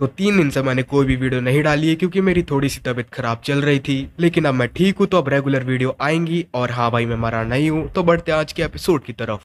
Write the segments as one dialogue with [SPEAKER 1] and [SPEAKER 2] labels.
[SPEAKER 1] तो 3 दिन से मैंने कोई भी वीडियो नहीं डाली है क्योंकि मेरी थोड़ी सी तबीयत खराब चल रही थी। लेकिन अब मैं ठीक हूँ तो अब रेगुलर वीडियो आएंगी। और हाँ भाई, मैं मरा नहीं हूँ। तो बढ़ते हैं आज के एपिसोड की तरफ।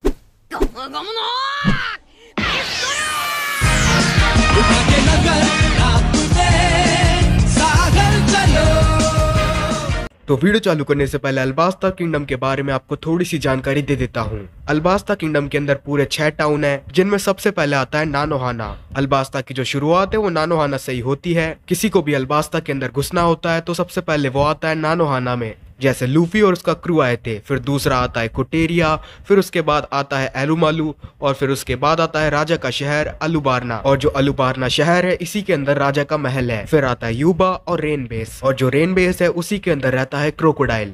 [SPEAKER 1] तो वीडियो चालू करने से पहले अल्बास्ता किंगडम के बारे में आपको थोड़ी सी जानकारी दे देता हूँ। अल्बास्ता किंगडम के अंदर पूरे 6 टाउन है, जिनमें सबसे पहले आता है नानोहाना। अल्बास्ता की जो शुरुआत है वो नानोहाना से ही होती है। किसी को भी अल्बास्ता के अंदर घुसना होता है तो सबसे पहले वो आता है नानोहाना में, जैसे लूफी और उसका क्रू आए थे। फिर दूसरा आता है कोटेरिया, फिर उसके बाद आता है एलुमालू, और फिर उसके बाद आता है राजा का शहर अलुबारना। और जो अलुबारना शहर है इसी के अंदर राजा का महल है। फिर आता है यूबा और रेन बेस, और जो रेन बेस है उसी के अंदर रहता है क्रोकोडाइल।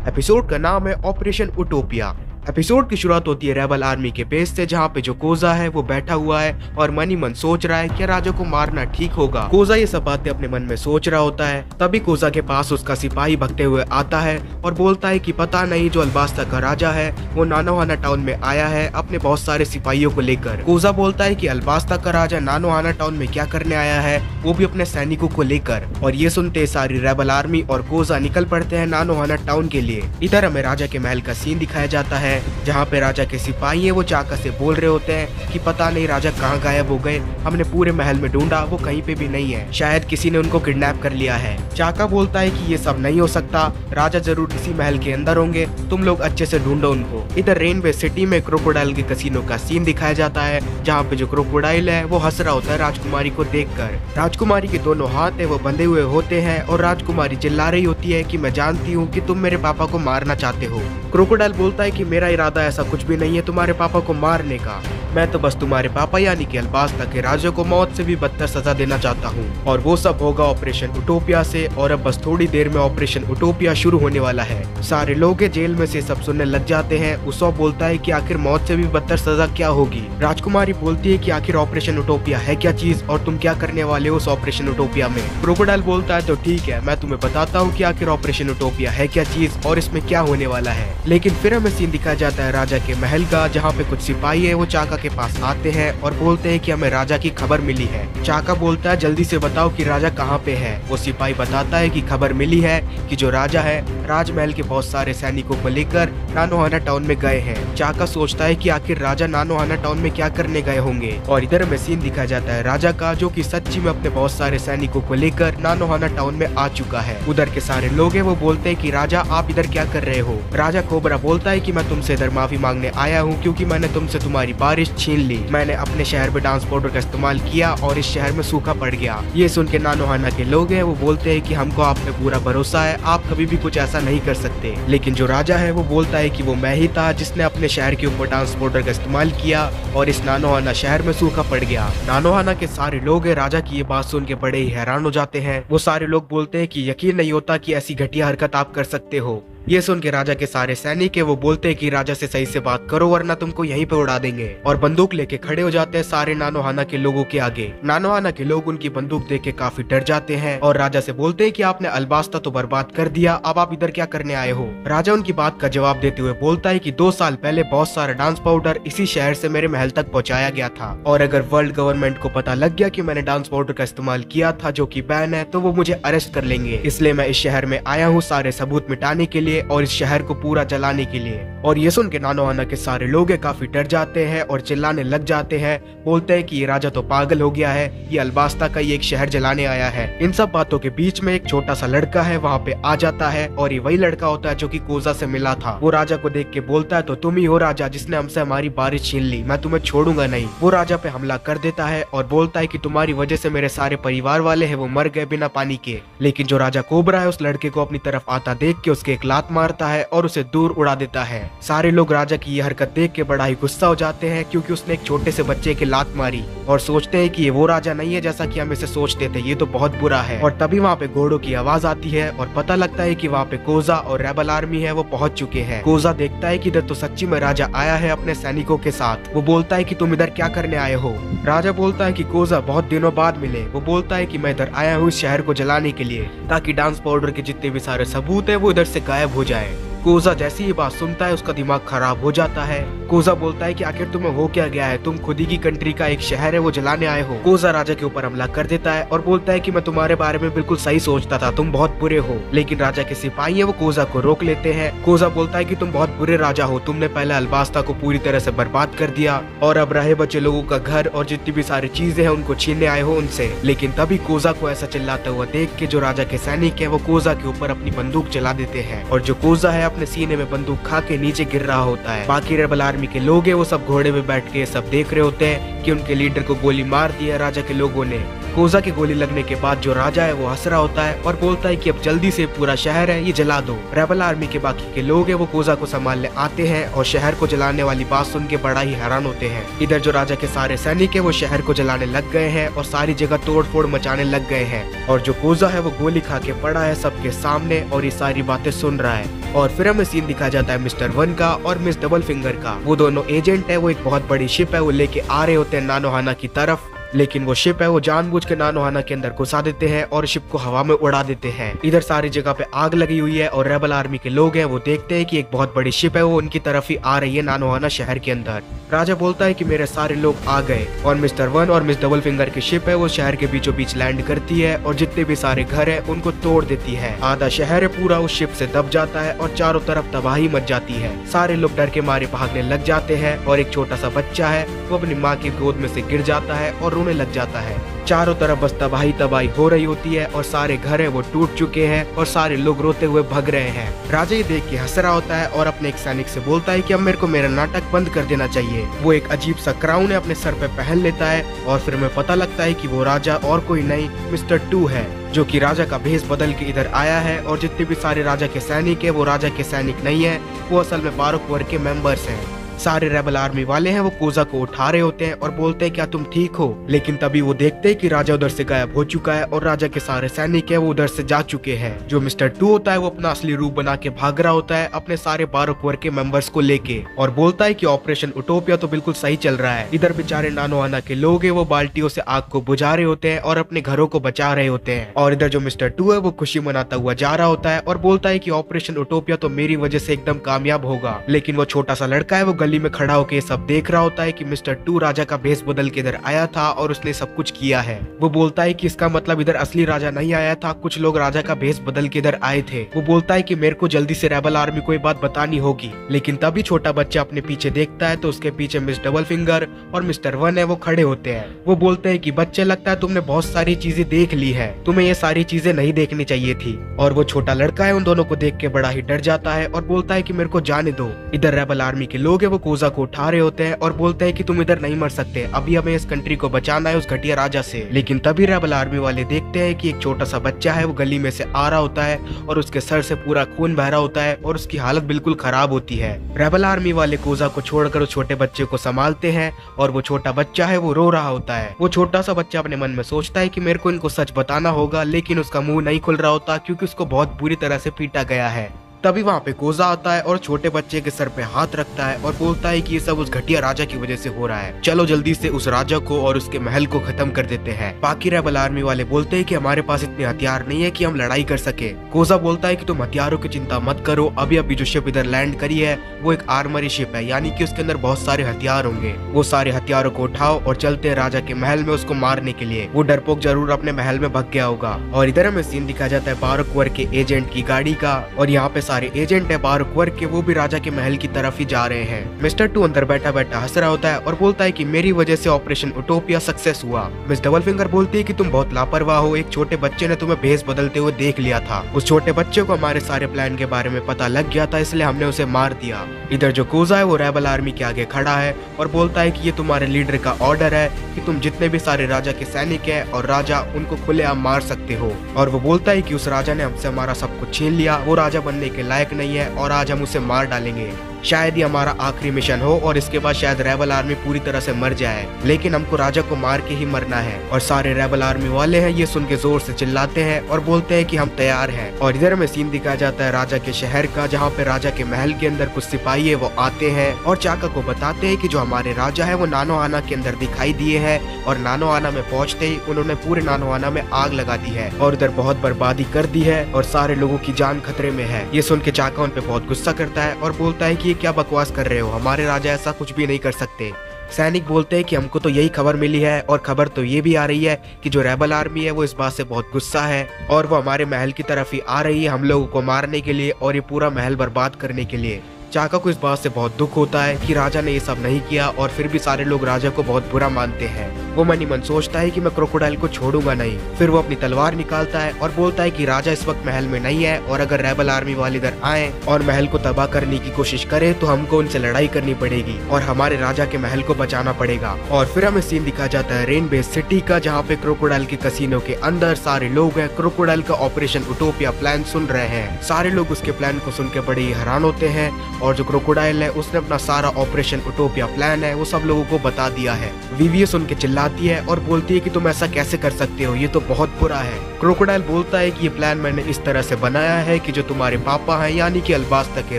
[SPEAKER 1] एपिसोड का नाम है ऑपरेशन उटोपिया। एपिसोड की शुरुआत होती है रेबल आर्मी के बेस से, जहाँ पे जो कोजा है वो बैठा हुआ है और मन ही मन सोच रहा है कि राजा को मारना ठीक होगा। कोजा ये सब बातें अपने मन में सोच रहा होता है। तभी कोजा के पास उसका सिपाही भगते हुए आता है और बोलता है कि पता नहीं जो अल्बास्ता का राजा है वो नानोहाना टाउन में आया है अपने बहुत सारे सिपाहियों को लेकर। कोजा बोलता है कि अल्बास्ता का राजा नानोहाना टाउन में क्या करने आया है, वो भी अपने सैनिकों को लेकर। और ये सुनते सारी रेबल आर्मी और कोजा निकल पड़ते हैं नानोहाना टाउन के लिए। इधर हमें राजा के महल का सीन दिखाया जाता है, जहाँ पे राजा के सिपाही है वो चाका से बोल रहे होते हैं कि पता नहीं राजा कहाँ गायब हो गए, हमने पूरे महल में ढूंढा वो कहीं पे भी नहीं है, शायद किसी ने उनको किडनैप कर लिया है। चाका बोलता है कि ये सब नहीं हो सकता, राजा जरूर इसी महल के अंदर होंगे, तुम लोग अच्छे से ढूंढो उनको। इधर रेनबे सिटी में क्रोकोडाइल के कसीनो का सीन दिखाया जाता है, जहाँ पे जो क्रोकोडाइल है वो हंस रहा होता है राजकुमारी को देखकर। राजकुमारी के दोनों हाथ है वो बंधे हुए होते हैं और राजकुमारी चिल्ला रही होती है कि मैं जानती हूँ कि तुम मेरे पापा को मारना चाहते हो। क्रोकोडाइल बोलता है कि मेरा इरादा ऐसा कुछ भी नहीं है तुम्हारे पापा को मारने का, मैं तो बस तुम्हारे पापा यानी कि अल्बास्ता के राजा को मौत से भी बदतर सजा देना चाहता हूँ। और वो सब होगा ऑपरेशन उटोपिया से। और अब बस थोड़ी देर में ऑपरेशन उटोपिया शुरू होने वाला है। सारे लोग जेल में से सब सुनने लग जाते हैं। उसॉप बोलता है कि आखिर मौत से भी बदतर सजा क्या होगी। राजकुमारी बोलती है कि आखिर ऑपरेशन उटोपिया है क्या चीज और तुम क्या करने वाले हो उस ऑपरेशन उटोपिया में। क्रोकोडाइल बोलता है तो ठीक है, मैं तुम्हें बताता हूँ कि आखिर ऑपरेशन उटोपिया है क्या चीज और इसमें क्या होने वाला है। लेकिन फिर हमें सीन दिखाया जाता है राजा के महल का, जहाँ पे कुछ सिपाही है वो चाका के पास आते हैं और बोलते हैं कि हमें राजा की खबर मिली है। चाका बोलता है जल्दी से बताओ कि राजा कहाँ पे है। वो सिपाही बताता है कि खबर मिली है कि जो राजा है राजमहल के बहुत सारे सैनिकों को लेकर नानोहाना टाउन में गए हैं। चाका सोचता है कि आखिर राजा नानोहाना टाउन में क्या करने गए होंगे। और इधर हमें सीन दिखाया जाता है राजा का, जो कि सच्ची में अपने बहुत सारे सैनिकों को लेकर नानोहाना टाउन में आ चुका है। उधर के सारे लोग हैं वो बोलते हैं कि राजा आप इधर क्या कर रहे हो। राजा कोबरा बोलता है कि मैं तुमसे इधर माफी मांगने आया हूँ क्योंकि मैंने तुमसे तुम्हारी बारिश छीन ली। मैंने अपने शहर में डांस पाउडर का इस्तेमाल किया और इस शहर में सूखा पड़ गया। ये सुन के नानोहाना के लोग हैं वो बोलते हैं कि हमको आप पे पूरा भरोसा है, आप कभी भी कुछ ऐसा नहीं कर सकते। लेकिन जो राजा है वो बोलता है कि वो मैं ही था जिसने अपने शहर के ऊपर डांस पाउडर का इस्तेमाल किया और इस नानोहाना शहर में सूखा पड़ गया। नानोहाना के सारे लोग हैं राजा की ये बात सुन के बड़े ही हैरान हो जाते हैं। वो सारे लोग बोलते हैं कि यकीन नहीं होता कि ऐसी घटिया हरकत आप कर सकते हो। ये सुन के राजा के सारे सैनिक है वो बोलते हैं कि राजा से सही से बात करो वरना तुमको यहीं पे उड़ा देंगे। और बंदूक लेके खड़े हो जाते हैं सारे नानोहाना के लोगों के आगे। नानोहाना के लोग उनकी बंदूक देख के काफी डर जाते हैं और राजा से बोलते हैं कि आपने अल्बास्ता तो बर्बाद कर दिया, अब आप इधर क्या करने आए हो। राजा उनकी बात का जवाब देते हुए बोलता है कि 2 साल पहले बहुत सारा डांस पाउडर इसी शहर से मेरे महल तक पहुंचाया गया था और अगर वर्ल्ड गवर्नमेंट को पता लग गया कि मैंने डांस पाउडर का इस्तेमाल किया था जो कि बैन है तो वो मुझे अरेस्ट कर लेंगे। इसलिए मैं इस शहर में आया हूँ सारे सबूत मिटाने के लिए और इस शहर को पूरा जलाने के लिए। और ये सुन के नानोहाना के सारे लोग काफी डर जाते हैं और चिल्लाने लग जाते हैं, बोलते हैं कि ये राजा तो पागल हो गया है, ये अल्बास्ता का ये एक शहर जलाने आया है। इन सब बातों के बीच में एक छोटा सा लड़का है वहाँ पे आ जाता है और ये वही लड़का होता है जो कि कोजा से मिला था। वो राजा को देख के बोलता है तो तुम ही हो राजा जिसने हमसे हमारी बारिश छीन ली, मैं तुम्हें छोड़ूंगा नहीं। वो राजा पे हमला कर देता है और बोलता है कि तुम्हारी वजह से मेरे सारे परिवार वाले हैं वो मर गए बिना पानी के। लेकिन जो राजा कोबरा है उस लड़के को अपनी तरफ आता देख के उसके एक लात मारता है और उसे दूर उड़ा देता है। सारे लोग राजा की ये हरकत देख के बड़ा ही गुस्सा हो जाते हैं क्योंकि उसने एक छोटे से बच्चे की लात मारी और सोचते हैं कि ये वो राजा नहीं है जैसा कि हम इसे सोचते थे, ये तो बहुत बुरा है। और तभी वहाँ पे घोड़ों की आवाज आती है और पता लगता है कि वहाँ पे कोजा और रेबल आर्मी है वो पहुंच चुके हैं। कोजा देखता है कि इधर तो सच्ची में राजा आया है अपने सैनिकों के साथ। वो बोलता है कि तुम इधर क्या करने आए हो। राजा बोलता है कि कोजा बहुत दिनों बाद मिले। वो बोलता है कि मैं इधर आया हूँ इस शहर को जलाने के लिए ताकि डांस पाउडर के जितने भी सारे सबूत है वो इधर से गायब हो जाए। कोजा जैसी ये बात सुनता है उसका दिमाग खराब हो जाता है। कोजा बोलता है कि आखिर तुम्हें हो क्या गया है, तुम खुद ही की कंट्री का एक शहर है वो जलाने आए हो। कोजा राजा के ऊपर हमला कर देता है और बोलता है कि मैं तुम्हारे बारे में बिल्कुल सही सोचता था, तुम बहुत बुरे हो। लेकिन राजा के सिपाही है वो कोजा को रोक लेते हैं। कोजा बोलता है कि तुम बहुत बुरे राजा हो, तुमने पहले अल्बास्ता को पूरी तरह से बर्बाद कर दिया और अब रहे बचे लोगों का घर और जितनी भी सारी चीजें हैं उनको छीनने आए हो उनसे। लेकिन तभी कोजा को ऐसा चिल्लाता हुआ देख के जो राजा के सैनिक है वो कोजा के ऊपर अपनी बंदूक चला देते हैं और जो कोजा है अपने सीने में बंदूक खा के नीचे गिर रहा होता है। बाकी रेबल आर्मी के लोग हैं वो सब घोड़े में बैठ के सब देख रहे होते हैं कि उनके लीडर को गोली मार दी है राजा के लोगों ने। कोजा की गोली लगने के बाद जो राजा है वो हंस रहा होता है और बोलता है कि अब जल्दी से पूरा शहर है ये जला दो। रेबल आर्मी के बाकी के लोग हैं वो कोजा को संभालने आते हैं और शहर को जलाने वाली बात सुन के बड़ा ही हैरान होते हैं। इधर जो राजा के सारे सैनिक है वो शहर को जलाने लग गए हैं और सारी जगह तोड़ फोड़ मचाने लग गए हैं और जो कोजा है वो गोली खा के पड़ा है सबके सामने और ये सारी बातें सुन रहा है। और फिर हमें सीन दिखाया जाता है मिस्टर वन का और मिस डबल फिंगर का। वो दोनों एजेंट है, वो एक बहुत बड़ी शिप है वो लेके आ रहे होते हैं नानोहाना की तरफ। लेकिन वो शिप है वो जानबूझ के नानोहाना के अंदर घुसा देते हैं और शिप को हवा में उड़ा देते हैं। इधर सारी जगह पे आग लगी हुई है और रेबल आर्मी के लोग हैं वो देखते हैं कि एक बहुत बड़ी शिप है वो उनकी तरफ ही आ रही है नानोहाना शहर के अंदर। राजा बोलता है कि मेरे सारे लोग आ गए और मिस्टर वन और मिस डबल फिंगर की शिप है वो शहर के बीचों बीच लैंड करती है और जितने भी सारे घर है उनको तोड़ देती है। आधा शहर है पूरा उस शिप से दब जाता है और चारों तरफ तबाही मच जाती है। सारे लोग डर के मारे भागने लग जाते हैं और एक छोटा सा बच्चा है वो अपनी माँ की गोद में से गिर जाता है और रोने लग जाता है। चारों तरफ बस तबाही तबाही हो रही होती है और सारे घर है वो टूट चुके हैं और सारे लोग रोते हुए भग रहे हैं। राजा ये देख के हंस रहा होता है और अपने एक सैनिक से बोलता है कि अब मेरे को मेरा नाटक बंद कर देना चाहिए। वो एक अजीब सा क्राउन है अपने सर पे पहन लेता है और फिर हमें पता लगता है कि वो राजा और कोई नहीं मिस्टर टू है जो कि राजा का भेष बदल के इधर आया है और जितने भी सारे राजा के सैनिक है वो राजा के सैनिक नहीं है, वो असल में बारोक वर्ग के मेंबर्स हैं। सारे रेबल आर्मी वाले हैं वो कोजा को उठा रहे होते हैं और बोलते हैं क्या तुम ठीक हो। लेकिन तभी वो देखते हैं कि राजा उधर से गायब हो चुका है और राजा के सारे सैनिक है वो उधर से जा चुके हैं। जो मिस्टर टू होता है वो अपना असली रूप बना के भाग रहा होता है अपने सारे बारोक वर्ग के मेंबर्स को लेके और बोलता है कि ऑपरेशन उटोपिया तो बिल्कुल सही चल रहा है। इधर बेचारे नानोहाना के लोग हैं वो बाल्टियों से आग को बुझा रहे होते हैं और अपने घरों को बचा रहे होते हैं और इधर जो मिस्टर टू है वो खुशी मनाता हुआ जा रहा होता है और बोलता है कि ऑपरेशन उटोपिया तो मेरी वजह से एकदम कामयाब होगा। लेकिन वो छोटा सा लड़का है वो गली में खड़ा होकर सब देख रहा होता है कि मिस्टर टू राजा का भेष बदल के इधर आया था और उसने सब कुछ किया है। वो बोलता है कि इसका मतलब इधर असली राजा नहीं आया था, कुछ लोग राजा का भेष बदल के इधर आए थे। वो बोलता है कि मेरे को जल्दी से रेबल आर्मी को ये बात बतानी होगी। लेकिन तभी छोटा बच्चा अपने पीछे देखता है तो उसके पीछे मिस डबल फिंगर और मिस्टर वन है वो खड़े होते हैं। वो बोलते हैं कि बच्चे लगता है तुमने बहुत सारी चीजें देख ली है, तुम्हें ये सारी चीजें नहीं देखनी चाहिए थी। और वो छोटा लड़का है उन दोनों को देख के बड़ा ही डर जाता है और बोलता है कि मेरे को जाने दो। इधर रेबल आर्मी के लोग है वो कोजा को उठा रहे होते हैं और बोलते हैं कि तुम इधर नहीं मर सकते, अभी हमें इस कंट्री को बचाना है उस घटिया राजा से। लेकिन तभी रेबल आर्मी वाले देखते हैं कि एक छोटा सा बच्चा है वो गली में से आ रहा होता है और उसके सर से पूरा खून बह रहा होता है और उसकी हालत बिल्कुल खराब होती है। रेबल आर्मी वाले कोजा को छोड़कर उस छोटे बच्चे को संभालते हैं और वो छोटा बच्चा है वो रो रहा होता है। वो छोटा सा बच्चा अपने मन में सोचता है कि मेरे को इनको सच बताना होगा, लेकिन उसका मुंह नहीं खुल रहा होता क्योंकि उसको बहुत बुरी तरह से पीटा गया है। तभी वहाँ पे कोजा आता है और छोटे बच्चे के सर पे हाथ रखता है और बोलता है कि ये सब उस घटिया राजा की वजह से हो रहा है, चलो जल्दी से उस राजा को और उसके महल को खत्म कर देते हैं। बाकी रेबल आर्मी वाले बोलते हैं कि हमारे पास इतने हथियार नहीं है कि हम लड़ाई कर सके। कोजा बोलता है कि तुम हथियारों की चिंता मत करो, अभी अभी जो शिप इधर लैंड करी है वो एक आर्मरी शिप है, यानी कि उसके अंदर बहुत सारे हथियार होंगे। वो सारे हथियारों को उठाओ और चलते हैं राजा के महल में उसको मारने के लिए। वो डरपोक जरूर अपने महल में भाग गया होगा। और इधर हमें सीन दिखाया जाता है बारोक वर्ग के एजेंट की गाड़ी का और यहाँ पे सारे एजेंट है बारोक वर्ग के वो भी राजा के महल की तरफ ही जा रहे हैं। मिस्टर टू अंदर बैठा बैठा हंस रहा होता है और बोलता है कि मेरी वजह से ऑपरेशन उटोपिया सक्सेस हुआ। मिस डबल फिंगर बोलती है कि तुम बहुत लापरवाह हो, एक छोटे बच्चे ने तुम्हें भेष बदलते हुए देख लिया था। उस छोटे बच्चे को हमारे सारे प्लान के बारे में पता लग गया था, इसलिए हमने उसे मार दिया। इधर जो कोजा है वो रेबल आर्मी के आगे खड़ा है और बोलता है कि ये तुम्हारे लीडर का ऑर्डर है कि तुम जितने भी सारे राजा के सैनिक है और राजा उनको खुलेआम मार सकते हो। और वो बोलता है कि उस राजा ने हमसे हमारा सब कुछ छीन लिया, वो राजा बनने के लायक नहीं है और आज हम उसे मार डालेंगे। शायद ये हमारा आखिरी मिशन हो और इसके बाद शायद रेबल आर्मी पूरी तरह से मर जाए, लेकिन हमको राजा को मार के ही मरना है। और सारे रेबल आर्मी वाले हैं ये सुन के जोर से चिल्लाते हैं और बोलते हैं कि हम तैयार हैं। और इधर में सीन दिखाया जाता है राजा के शहर का, जहाँ पे राजा के महल के अंदर कुछ सिपाही है वो आते हैं और चाका को बताते हैं कि जो हमारे राजा है वो नानोहाना के अंदर दिखाई दिए हैं। और नानोहाना में पहुंचते ही उन्होंने पूरे नानोहाना में आग लगा दी है और उधर बहुत बर्बादी कर दी है और सारे लोगों की जान खतरे में है। ये सुन के चाका उन पे बहुत गुस्सा करता है और बोलता है कि ये क्या बकवास कर रहे हो, हमारे राजा ऐसा कुछ भी नहीं कर सकते। सैनिक बोलते हैं कि हमको तो यही खबर मिली है और खबर तो ये भी आ रही है कि जो रेबल आर्मी है वो इस बात से बहुत गुस्सा है और वो हमारे महल की तरफ ही आ रही है हम लोगों को मारने के लिए और ये पूरा महल बर्बाद करने के लिए। चाका को इस बात से बहुत दुख होता है कि राजा ने ये सब नहीं किया और फिर भी सारे लोग राजा को बहुत बुरा मानते हैं। वो मन ही मन सोचता है कि मैं क्रोकोडाइल को छोड़ूंगा नहीं। फिर वो अपनी तलवार निकालता है और बोलता है कि राजा इस वक्त महल में नहीं है और अगर रेबल आर्मी वाले इधर आए और महल को तबाह करने की कोशिश करे तो हमको उनसे लड़ाई करनी पड़ेगी और हमारे राजा के महल को बचाना पड़ेगा। और फिर हमें सीन दिखाया जाता है रेन बेस सिटी का, जहाँ पे क्रोकोडाइल के कसीनो के अंदर सारे लोग हैं क्रोकोडाइल का ऑपरेशन उटोपिया प्लान सुन रहे हैं। सारे लोग उसके प्लान को सुन के बड़े ही हैरान होते हैं और जो क्रोकोडाइल है उसने अपना सारा ऑपरेशन उटोपिया प्लान है वो सब लोगों को बता दिया है। वीवीए सुन के चिल्लाती है और बोलती है कि तुम ऐसा कैसे कर सकते हो, ये तो बहुत बुरा है। क्रोकोडाइल बोलता है कि ये प्लान मैंने इस तरह से बनाया है कि जो तुम्हारे पापा हैं यानी कि अल्बास्ता के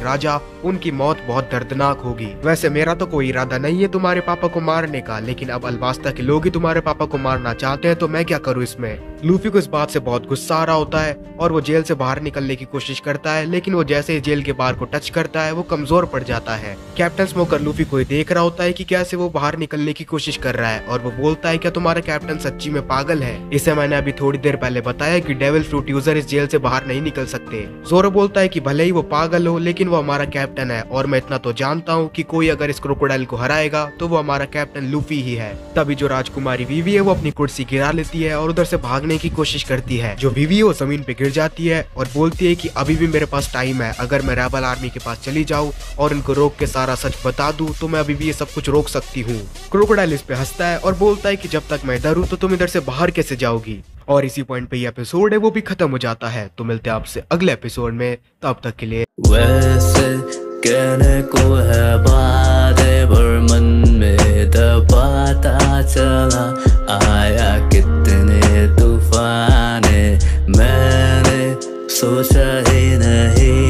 [SPEAKER 1] राजा, उनकी मौत बहुत दर्दनाक होगी। वैसे मेरा तो कोई इरादा नहीं है तुम्हारे पापा को मारने का, लेकिन अब अल्बास्ता के लोग ही तुम्हारे पापा को मारना चाहते हैं तो मैं क्या करूँ इसमें। लूफी को इस बात से बहुत गुस्सा आ रहा होता है और वो जेल से बाहर निकलने की कोशिश करता है, लेकिन वो जैसे ही जेल के बाहर को टच करता है वो कमजोर पड़ जाता है। कैप्टन स्मोकर लूफी को देख रहा होता है कि कैसे वो बाहर निकलने की कोशिश कर रहा है और वो बोलता है क्या तुम्हारा कैप्टन सच्ची में पागल है, इसे मैंने अभी थोड़ी देर पहले बताया कि डेविल फ्रूट यूजर इस जेल से बाहर नहीं निकल सकते। जोरो बोलता है कि भले ही वो पागल हो लेकिन वो हमारा कैप्टन है और मैं इतना तो जानता हूँ कि कोई अगर इस क्रोकोडाइल को हराएगा तो वो हमारा कैप्टन लूफी ही है। तभी जो राजकुमारी वीवी है वो अपनी कुर्सी गिरा लेती है और उधर से भागने की कोशिश करती है। जो वीवी है वो जमीन पे गिर जाती है और बोलती है कि अभी भी मेरे पास टाइम है, अगर मैं रेबल आर्मी के पास चली जाऊँ और इनको रोक के सारा सच बता दूं तो मैं अभी भी ये सब कुछ रोक सकती हूँ। क्रोकोडाइल इस पे हंसता है और बोलता है कि जब तक मैं इधर हूँ तो तुम इधर से बाहर कैसे जाओगी। और इसी पॉइंट पे ये एपिसोड है वो भी खत्म हो जाता है। तो मिलते हैं आपसे अगले एपिसोड में, तब तक के लिए।
[SPEAKER 2] वैसे कहने को है बातें पर मन में दबाता चला आया कितने तूफान, मैंने सोचा ही नहीं